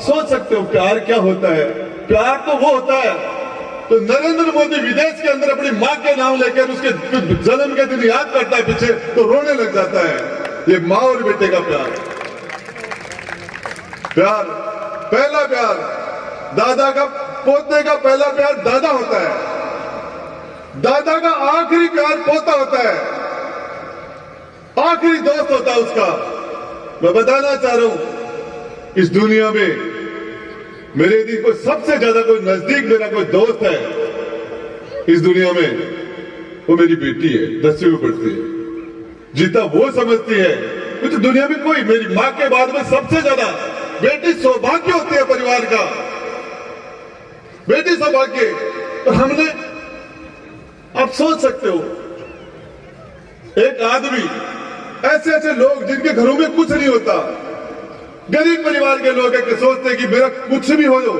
सोच सकते हो प्यार क्या होता है। प्यार तो वो होता है तो नरेंद्र मोदी विदेश के अंदर अपनी माँ के नाम लेकर उसके जन्म के दिन याद करता है पीछे तो रोने लग जाता है। ये माँ और बेटे का प्यार, प्यार पहला प्यार, दादा का पोते का पहला प्यार दादा होता है, दादा का आखिरी प्यार पोता होता है, आखिरी दोस्त होता है उसका। मैं बताना चाह रहा हूं इस दुनिया में मेरे यदि कोई सबसे ज्यादा कोई नजदीक मेरा कोई दोस्त है इस दुनिया में वो मेरी बेटी है, 10वीं में पढ़ती है। जितना वो समझती है कुछ दुनिया में कोई, मेरी माँ के बाद में सबसे ज्यादा बेटी सौभाग्य होती है परिवार का, बेटी सौभाग्य। तो हमने, आप सोच सकते हो एक आदमी, ऐसे ऐसे लोग जिनके घरों में कुछ नहीं होता, गरीब परिवार के लोग हैं कि सोचते हैं कि मेरा कुछ भी हो जाओ,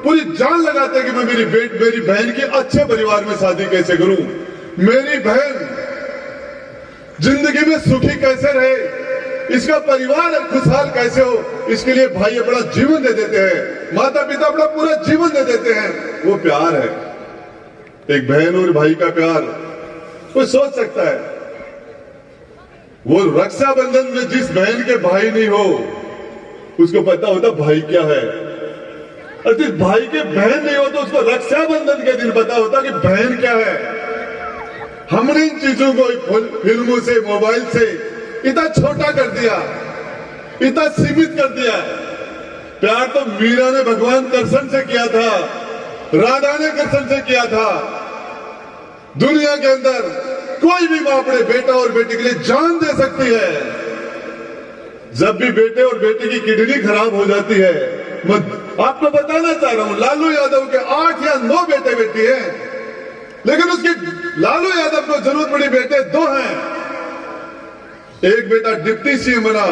पूरी जान लगाते हैं कि मैं मेरी बहन की अच्छे परिवार में शादी कैसे करूं, मेरी बहन जिंदगी में सुखी कैसे रहे, इसका परिवार खुशहाल कैसे हो, इसके लिए भाई अपना जीवन दे देते हैं, माता पिता अपना पूरा जीवन दे देते हैं। वो प्यार है, एक बहन और भाई का प्यार। कोई सोच सकता है वो रक्षाबंधन में जिस बहन के भाई नहीं हो उसको पता होता भाई क्या है, और जिस भाई के बहन नहीं हो तो उसको रक्षाबंधन के दिन पता होता कि बहन क्या है। हमने इन चीजों को फिल्मों से, मोबाइल से इतना छोटा कर दिया, इतना सीमित कर दिया। प्यार तो मीरा ने भगवान कृष्ण से किया था, राधा ने कृष्ण से किया था। दुनिया के अंदर कोई भी मां अपने बेटा और बेटी के लिए जान दे सकती है। जब भी बेटे और बेटी की किडनी खराब हो जाती है, मैं आपको बताना चाह रहा हूं, लालू यादव के 8 या 9 बेटे बेटी हैं, लेकिन उसकी लालू यादव को जरूरत पड़ी बेटे 2 हैं। एक बेटा डिप्टी सीएम बना,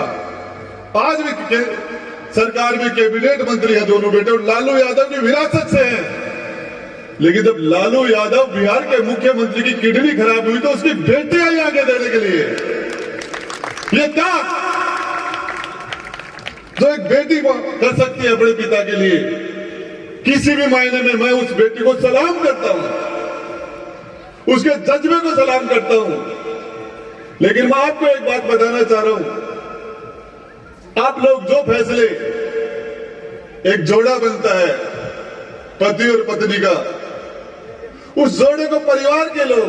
आज भी सरकार में कैबिनेट मंत्री है दोनों बेटे, और लालू यादव की विरासत से हैं। लेकिन जब लालू यादव बिहार के मुख्यमंत्री की किडनी खराब हुई तो उसकी बेटी आई आगे देने के लिए। ये क्या जो एक बेटी कर सकती है अपने पिता के लिए, किसी भी मायने में मैं उस बेटी को सलाम करता हूं, उसके जज्बे को सलाम करता हूं। लेकिन मैं आपको एक बात बताना चाह रहा हूं, आप लोग जो फैसले, एक जोड़ा बनता है पति और पत्नी का, उस जोड़े को परिवार के लोग,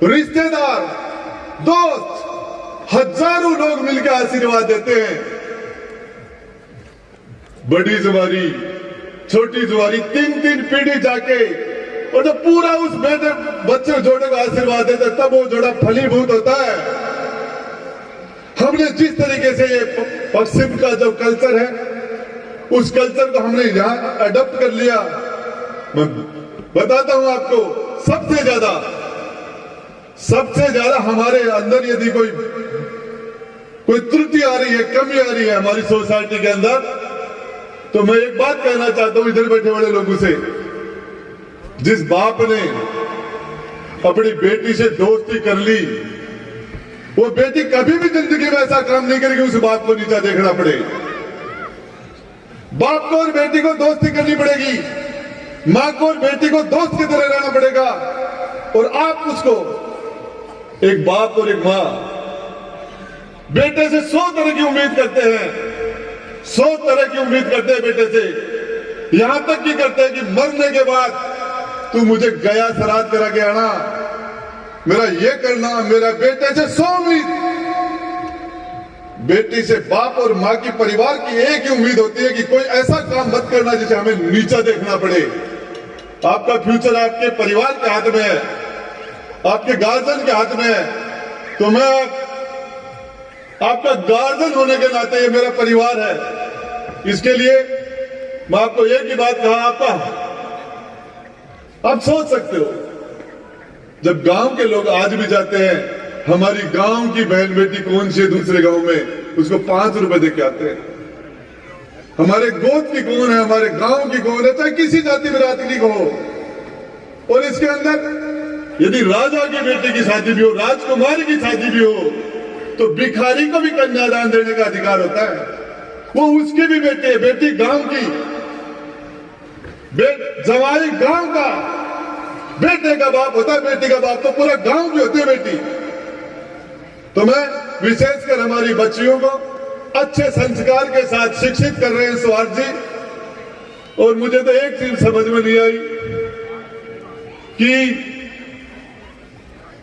रिश्तेदार, दोस्त, हजारों लोग मिलकर आशीर्वाद देते हैं। बड़ी जुआरी, छोटी जुआरी, 3-3 पीढ़ी जाके, और जब पूरा उस बेटे बच्चे जोड़े को आशीर्वाद देते तब वो जोड़ा फलीभूत होता है। हमने जिस तरीके से ये पश्चिम का जो कल्चर है, उस कल्चर को हमने यहां अडॉप्ट कर लिया। मैं बताता हूं आपको, सबसे ज्यादा हमारे अंदर यदि कोई त्रुटि आ रही है, कमी आ रही है हमारी सोसाइटी के अंदर, तो मैं एक बात कहना चाहता हूं इधर बैठे बड़े लोगों से, जिस बाप ने अपनी बेटी से दोस्ती कर ली, वो बेटी कभी भी जिंदगी में ऐसा काम नहीं करेगी उस बाप को नीचा देखना पड़े। बाप को और बेटी को दोस्ती करनी पड़ेगी, मां को और बेटी को दोस्त की तरह रहना पड़ेगा। और आप उसको, एक बाप और एक मां बेटे से 100 तरह की उम्मीद करते हैं, 100 तरह की उम्मीद करते हैं बेटे से, यहां तक की करते हैं कि मरने के बाद तू मुझे गया श्राद्ध करा के आना, मेरा ये करना, मेरा बेटे से 100 उम्मीद। बेटी से बाप और मां की, परिवार की एक ही उम्मीद होती है कि कोई ऐसा काम मत करना जिसे हमें नीचा देखना पड़े। आपका फ्यूचर आपके परिवार के हाथ में है, आपके गार्जियन के हाथ में है। तो मैं आपका गार्जियन होने के नाते ये मेरा परिवार है, इसके लिए मैं आपको एक ही बात कहा, आप सोच सकते हो, जब गांव के लोग आज भी जाते हैं, हमारी गांव की बहन बेटी कौन सी है दूसरे गांव में, उसको 5 रुपए दे के आते हैं। हमारे गोद की कौन है, हमारे गांव की कौन है, चाहे किसी जाति बिरादरी को हो। और इसके अंदर यदि राजा की बेटी की शादी भी हो, राजकुमारी की शादी भी हो, तो भिखारी को भी कन्यादान देने का अधिकार होता है। वो उसकी भी बेटी है, बेटी गांव की, जवाई गांव का। बेटे का बाप होता है, बेटी का बाप तो पूरा गांव की होती है बेटी। तो मैं विशेषकर हमारी बच्चियों को अच्छे संस्कार के साथ शिक्षित कर रहे हैं स्वार्थ जी। और मुझे तो एक चीज समझ में नहीं आई कि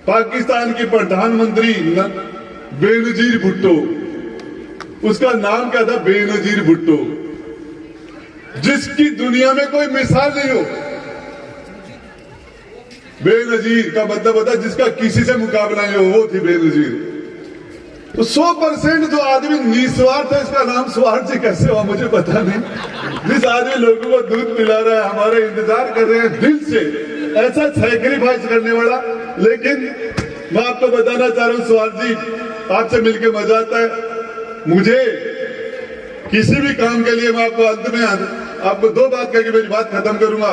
पाकिस्तान की प्रधानमंत्री बेनजीर भुट्टो, उसका नाम क्या था, बेनजीर भुट्टो, जिसकी दुनिया में कोई मिसाल नहीं हो। बेनजीर का मतलब होता है जिसका किसी से मुकाबला नहीं हो, वो थी बेनजीर। तो 100% जो आदमी निस्वार्थ है, इसका नाम स्वार्थ जी कैसे हुआ मुझे पता नहीं। जिस आदमी लोगों को दूध पिला रहा है, हमारे इंतजार कर रहे हैं दिल से, ऐसा सैक्रिफाइस करने वाला। लेकिन मैं आपको बताना चाह रहा हूं स्वार्थ जी, आपसे मिलकर मजा आता है मुझे। किसी भी काम के लिए मैं आपको अंत में आपको दो बात कह के मेरी बात खत्म करूंगा।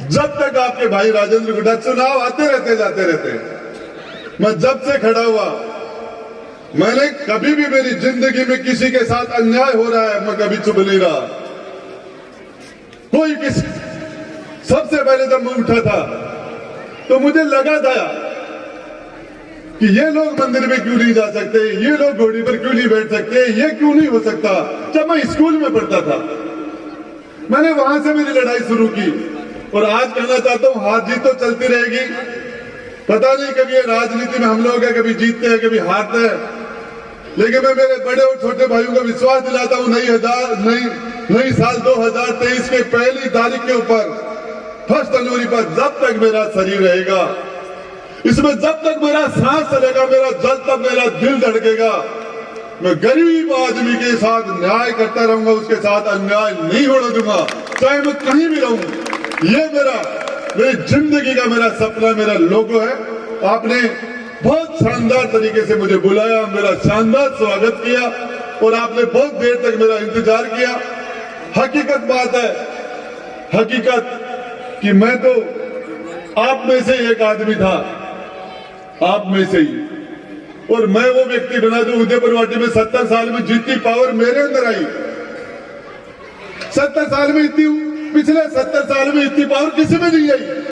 जब तक आपके भाई राजेंद्र गुड्डा, चुनाव आते रहते जाते रहते, मैं जब से खड़ा हुआ, मैंने कभी भी मेरी जिंदगी में किसी के साथ अन्याय हो रहा है मैं कभी चुप नहीं रहा। कोई किसी, सबसे पहले जब मैं उठा था तो मुझे लगा था कि ये लोग मंदिर में क्यों नहीं जा सकते, ये लोग घोड़ी पर क्यों नहीं बैठ सकते, ये क्यों नहीं हो सकता। जब मैं स्कूल में पढ़ता था मैंने वहां से मेरी लड़ाई शुरू की। और आज कहना चाहता हूं, हार जीत तो चलती रहेगी। पता नहीं कभी ये राजनीति में हम लोग है, कभी जीतते हैं कभी हारते हैं, लेकिन मैं मेरे बड़े और छोटे भाइयों को विश्वास दिलाता हूं, नई साल 2023 के पहली तारीख के ऊपर 1 जनवरी पर जब तक मेरा शरीर रहेगा, इसमें जब तक मेरा सांस चलेगा, मेरा जल तक मेरा दिल धड़केगा, मैं गरीब आदमी के साथ न्याय करता रहूंगा, उसके साथ अन्याय नहीं होने दूंगा, चाहे मैं कहीं भी रहूं। ये मेरी जिंदगी का मेरा सपना, मेरा लोगो है। आपने बहुत शानदार तरीके से मुझे बुलाया, मेरा शानदार स्वागत किया और आपने बहुत देर तक मेरा इंतजार किया। हकीकत बात है, हकीकत कि मैं तो आप में से एक आदमी था, आप में से ही, और मैं वो व्यक्ति बना दूं उदयपुर वाटी में 70 साल में जितनी पावर मेरे अंदर आई, 70 साल में इतनी, पिछले 70 साल में इतनी पावर किसी में नहीं आई।